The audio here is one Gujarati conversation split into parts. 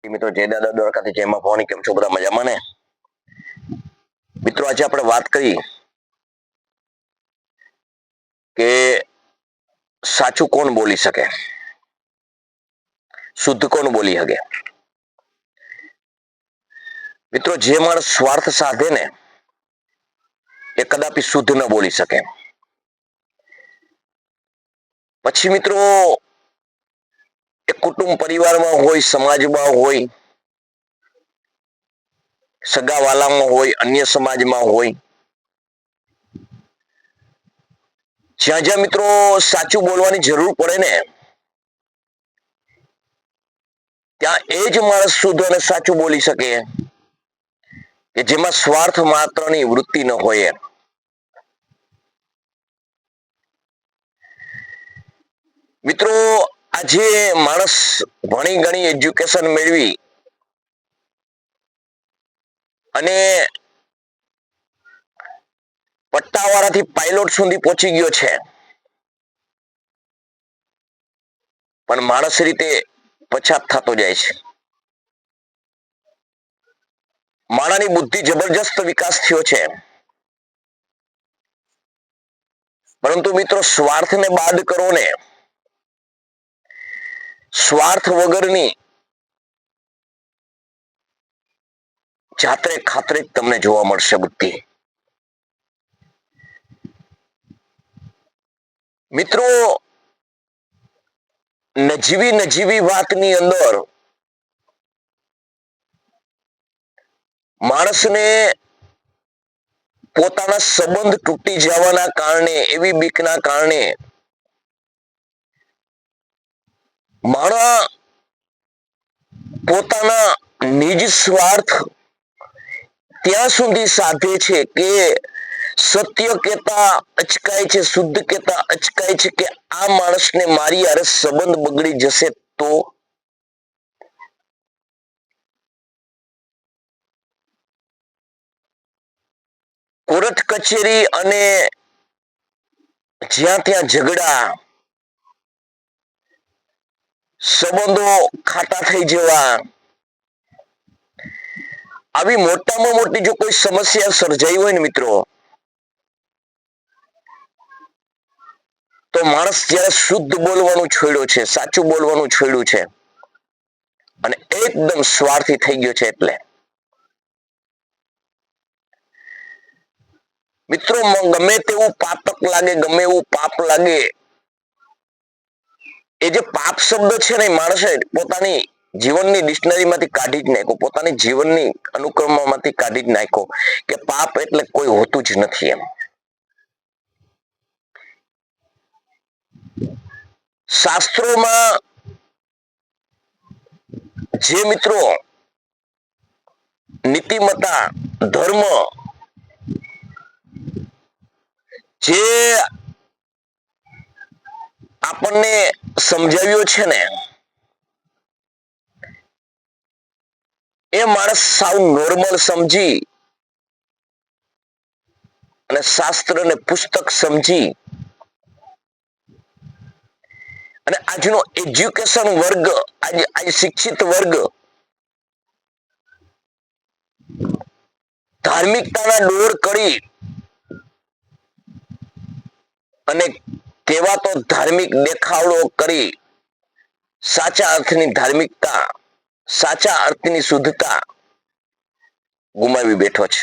મિત્રો જય દાદા દ્વારકાથી જય માં ભવાની. કેમ છો બધા? મજામાં ને? મિત્રો આજે આપણે વાત કરી કે સાચું કોણ બોલી શકે, શુદ્ધ કોણ બોલી શકે. મિત્રો જે માણસ સ્વાર્થ સાધે ને એ કદાપી શુદ્ધ ન બોલી શકે. પછી મિત્રો એ કુટુંબ પરિવારમાં હોય, સમાજમાં હોય, સગાવાલામાં હોય, અન્ય સમાજમાં હોય, જ્યાં જ્યાં મિત્રો સાચું બોલવાની જરૂર પડે ને ત્યાં એ જ માણસ શુદ્ધ અને સાચું બોલી શકે કે જેમાં સ્વાર્થ માત્રની વૃત્તિ ન હોય. મિત્રો આજે માણસ ભણી ગણી એજ્યુકેશન મેળવી અને પટ્ટાવાળાથી પાયલોટ સુધી પહોંચી ગયો છે, પણ માણસ રીતે પછાત થતો જાય છે. માણસની બુદ્ધિ જબરજસ્ત વિકાસ થયો છે, પરંતુ મિત્રો સ્વાર્થને બાદ કરો ને, સ્વાર્થ વગરની જાત્રે ખાતરે તમને જોવા મળશે બુદ્ધિ. મિત્રો નજીવી વાતની અંદર માણસને પોતાના સંબંધ તૂટી જવાના કારણે, એવી બીકના કારણે માણસ પોતાના નિજ સ્વાર્થ ત્યાં સુધી સાધે છે કે સત્ય કહેતા અચકાય છે, શુદ્ધ કહેતા અચકાય છે કે આ માણસને મારી હારે સંબંધ બગડી જશે તો. કોર્ટ કચેરી અને જ્યાં ત્યાં ઝઘડા, સંબંધો ખાતા થઈ જવા, આવી મોટામાં મોટી જો કોઈ સમસ્યા સર્જાઈ હોય ને મિત્રો, તો માણસ જયારે શુદ્ધ બોલવાનું છોડ્યું છે, સાચું બોલવાનું છોડ્યું છે અને એકદમ સ્વાર્થી થઈ ગયો છે. એટલે મિત્રો ગમે તેવું પાતક લાગે, ગમે એવું પાપ લાગે, એ જે પાપ શબ્દ છે ને માણસે પોતાની જીવનની ડિક્શનરીમાંથી કાઢી જ નાખ્યો, પોતાની જીવનની અનુક્રમમાંથી કાઢી જ નાખ્યો કે પાપ એટલે કોઈ હોતું જ નથી એમ. શાસ્ત્રોમાં જે મિત્રો નીતિમત્તા, ધર્મ, જે આપણને સમજાવ્યો છે ને, એ માણસ સાવ નોર્મલ સમજી અને શાસ્ત્રને પુસ્તક સમજી અને આજનો એજ્યુકેશન વર્ગ, આજે શિક્ષિત વર્ગ ધાર્મિકતાના ડોર કરી અને કહેવાતો ધાર્મિક દેખાવડો કરી સાચા અર્થની ધાર્મિકતા, સાચા અર્થની શુદ્ધતા ગુમાવી બેઠો છે.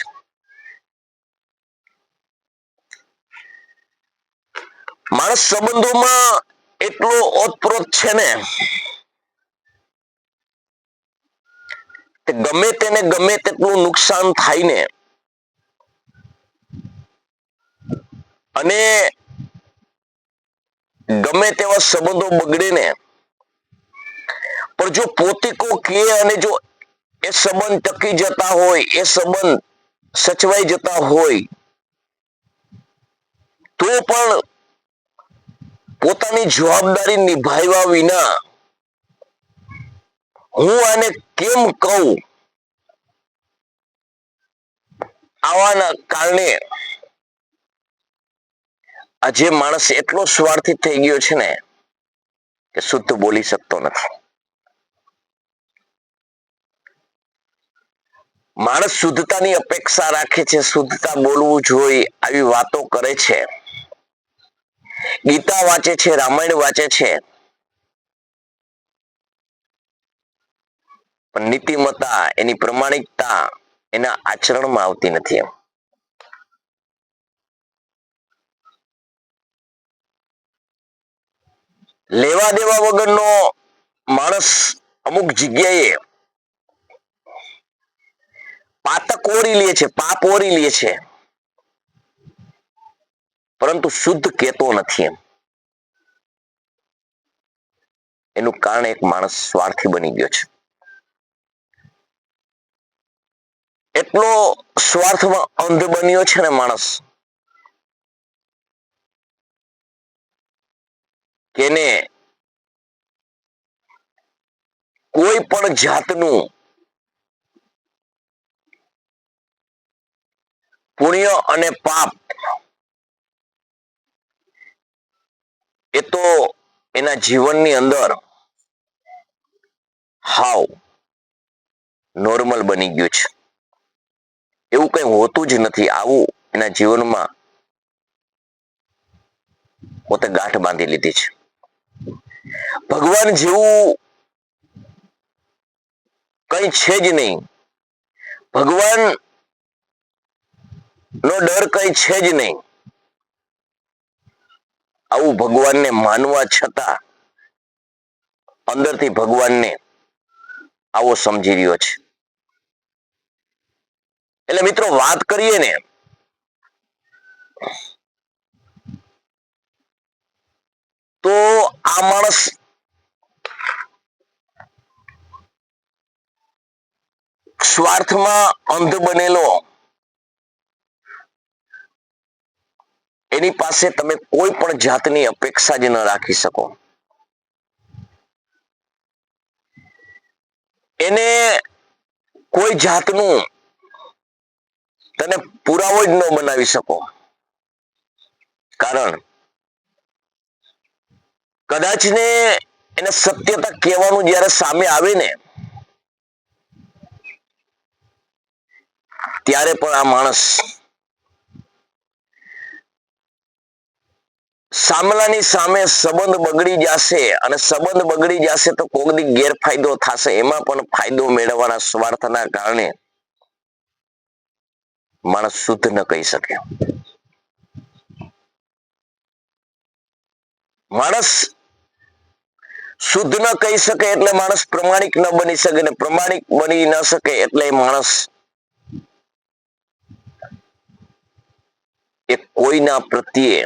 માણસ સંબંધોમાં એટલો ઓતપ્રોત છે ને કે ગમે તેને ગમે તેટલું નુકસાન થાય ને અને ગમે તેવા સંબંધો બગડે ને, પણ જો પોતીકો કે અને જો એ સંબંધ ટકી જતા હોય, એ સંબંધ સચવાઈ જતા હોય, તો પણ પોતાની જવાબદારી નિભાવ્યા વિના હું આને કેમ કહું, આવાના કારણે આજે માણસ એટલો સ્વાર્થી થઈ ગયો છે ને કે શુદ્ધ બોલી શકતો નથી. માણસ શુદ્ધતાની અપેક્ષા રાખે છે, શુદ્ધતા બોલવું જોઈએ આવી વાતો કરે છે, ગીતા વાંચે છે, રામાયણ વાંચે છે, પણ નીતિમત્તા, એની પ્રમાણિકતા એના આચરણમાં આવતી નથી. એમ લેવા દેવા વગરનો માણસ અમુક જગ્યાએ પાતક ઓરી લે છે, પાપ ઓરી લે છે, પરંતુ શુદ્ધ કેતો નથી. એનું કારણ એક માણસ સ્વાર્થી બની ગયો છે. એટલો સ્વાર્થમાં અંધ બન્યો છે ને માણસ, કે એને કોઈ પણ જાતનું પુણ્ય અને પાપ એ તો એના જીવનની અંદર હાવ નોર્મલ બની ગયું છે. એવું કઈ હોતું જ નથી. આવું એના જીવનમાં પોતે ગાંઠ બાંધી લીધી છે. ભગવાન જેવું કઈ છે જ નહીં. ભગવાન નો ડર કઈ છે જ નહીં. આવું ભગવાનને માનવા છતાં અંદરથી ભગવાનને આવો સમજી રહ્યો છે. એટલે મિત્રો વાત કરીએ ને તો આ માણસ સ્વાર્થમાં અંધ બનેલો, એની પાસે તમે કોઈ પણ જાતની અપેક્ષા જ ન રાખી શકો. એને કોઈ જાતનું તને પુરાવો જ ન બનાવી શકો. કારણ કદાચ ને એને સત્યતા કહેવાનું જ્યારે સામે આવે ને ત્યારે પણ આ માણસ સામલાની સામે સંબંધ બગડી જશે, અને સંબંધ બગડી જશે તો કોઈક ગેરફાયદો થશે. એમાં પણ ફાયદો મેળવવાના સ્વાર્થના કારણે માણસ શુદ્ધ ન કહી શકે. માણસ શુદ્ધ ન કહી શકે એટલે માણસ પ્રમાણિક ન બની શકે, ને પ્રમાણિક બની ન શકે એટલે માણસ એ કોઈના પ્રત્યે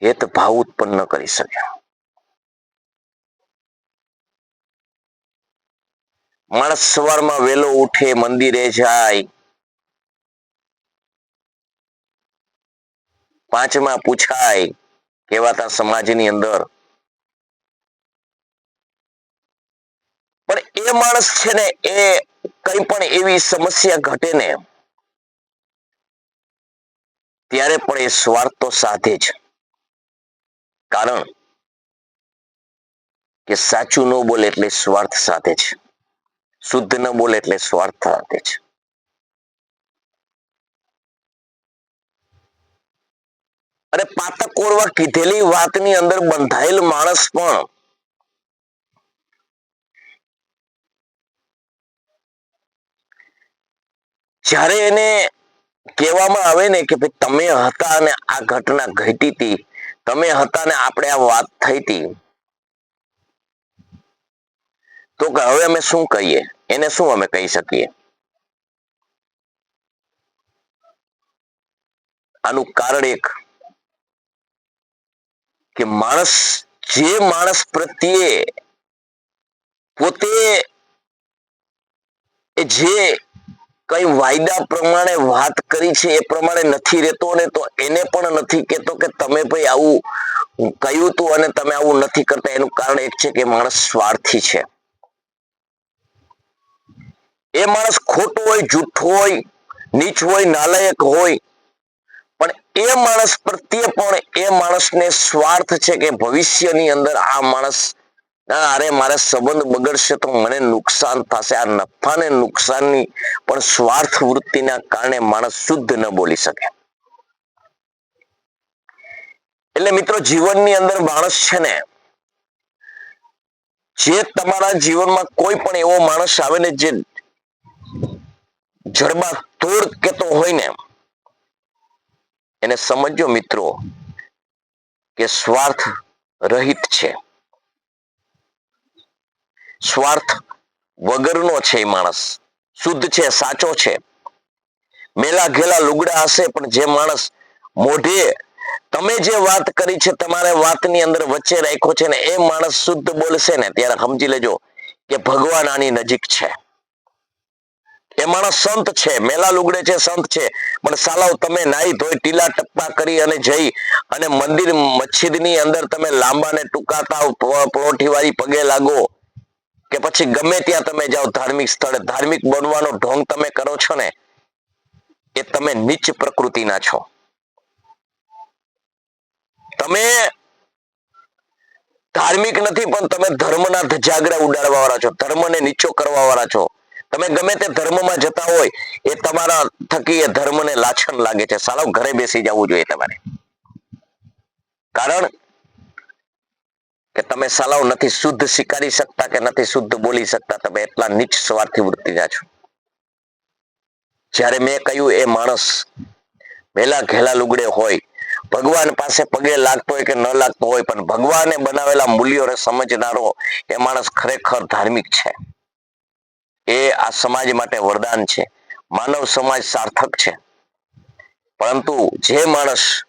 હેતભાવ ઉત્પન્ન ન કરી શકે. માણસ સવારમાં વહેલો ઉઠે, મંદિરે જાય, પાંચમાં પૂછાય કહેવાતા સમાજની અંદર, પણ એ માણસ છે ને એ કઈ પણ એવી સમસ્યા ઘટે ને ત્યારે પણ એ સ્વાર્થ તો સાધે જ. કારણ કે સાચું ન બોલે એટલે સ્વાર્થ સાધે છે, શુદ્ધ ન બોલે એટલે સ્વાર્થ સાધે છે. અને પાતક ઓરવા કીધેલી વાતની અંદર બંધાયેલ માણસ પણ જ્યારે એને કહેવામાં આવે ને કે ભાઈ તમે હતા અને આ ઘટના ઘટી હતી, તમે હતા ને આપણે આ વાત થઈ હતી, તો કે હવે અમે શું કહીએ, એને શું અમે કહી શકીએ? આનું કારણ એક કે માણસ જે માણસ પ્રત્યે પોતે જે કઈ વાયદા પ્રમાણે વાત કરી છે એ પ્રમાણે નથી રહેતો ને, તો એને પણ નથી કહેતો કે તમે ભાઈ આવું કહ્યું તું અને તમે આવું નથી કરતા. એનું કારણ એક છે કે માણસ સ્વાર્થી છે. એ માણસ ખોટો હોય, જૂઠો હોય, નીચ હોય, નાલાયક હોય, પણ એ માણસ પ્રત્યે પણ એ માણસને સ્વાર્થ છે કે ભવિષ્યની અંદર આ માણસ ના, અરે મારે સંબંધ બગડશે તો મને નુકસાન થશે. આ નફા ને નુકસાનની પણ સ્વાર્થ વૃત્તિના કારણે માણસ શુદ્ધ ન બોલી શકે. એટલે મિત્રો, જીવનની અંદર માણસ છે ને, જે તમારા જીવનમાં કોઈ પણ એવો માણસ આવે ને જે જડબા તોડ કેતો હોય ને, એને સમજો મિત્રો કે સ્વાર્થ રહિત છે, સ્વાર્થ વગરનો છે. એ માણસ શુદ્ધ છે, સાચો છે. મેલા ઘેલા લુગડા હશે, પણ જે માણસ મોઢે તમે જે વાત કરી છે, તમારે વાતની અંદર વચ્ચે રાખ્યો છે ને, એ માણસ શુદ્ધ બોલશે ને, ત્યારે સમજી લેજો કે ભગવાન આની નજીક છે. એ માણસ સંત છે, મેલા લુગડે છે, સંત છે, પણ સાલાવ તમે નાઈ ધોઈ ટીલા ટપ્પા કરી અને જઈ અને મંદિર મસ્જિદની અંદર તમે લાંબા ને ટૂંકાતા પલોઠી વાળી પગે લાગો, કે પછી ગમે ત્યાં તમે જાઓ ધાર્મિક સ્થળે, ધાર્મિક બનવાનો ઢોંગ તમે કરો છો ને, એ તમે નીચ પ્રકૃતિના છો. તમે ધાર્મિક નથી, પણ તમે ધર્મના ધજાગરા ઉડાડવા વાળા છો, ધર્મને નીચો કરવા વાળા છો. તમે ગમે તે ધર્મમાં જતા હોય, એ તમારા થકી એ ધર્મને લાછન લાગે છે. સાલાવ ઘરે બેસી જવું જોઈએ તમારે, કારણ કે તમે સાલાવ નથી શુદ્ધ સ્વીકારી શકતા કે નથી શુદ્ધ બોલી શકતા. તમે એટલા નીચ સ્વાર્થી વૃત્તિના છો. જ્યારે મેં કહ્યું એ માણસ મેલા ઘેલા લુગડે હોય, ભગવાન પાસે પગે લાગતો હોય કે ન લાગતો હોય, પણ ભગવાને બનાવેલા મૂલ્યોને સમજનારો એ માણસ ખરેખર ધાર્મિક છે. એ આ સમાજ માટે વરદાન છે, માનવ સમાજ સાર્થક છે. પરંતુ જે માણસ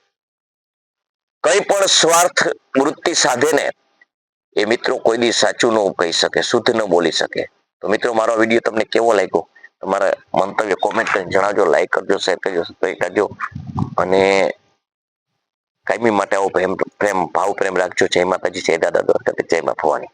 કઈ પણ સ્વાર્થ વૃત્તિ સાધે ને, એ મિત્રો કોઈ દી સાચું ન કહી શકે, શુદ્ધ ન બોલી શકે. તો મિત્રો, મારો વિડીયો તમને કેવો લાગ્યો? તમારા મંતવ્ય કોમેન્ટ કરીને જણાવજો. લાઈક કરજો, શેર કરજો, સબસ્ક્રાઇબ કરજો, અને કાયમી માટે આવો પ્રેમ ભાવ પ્રેમ રાખજો. જય માતાજી, જય દાદા દ્વારકા, જય મા ભવાની.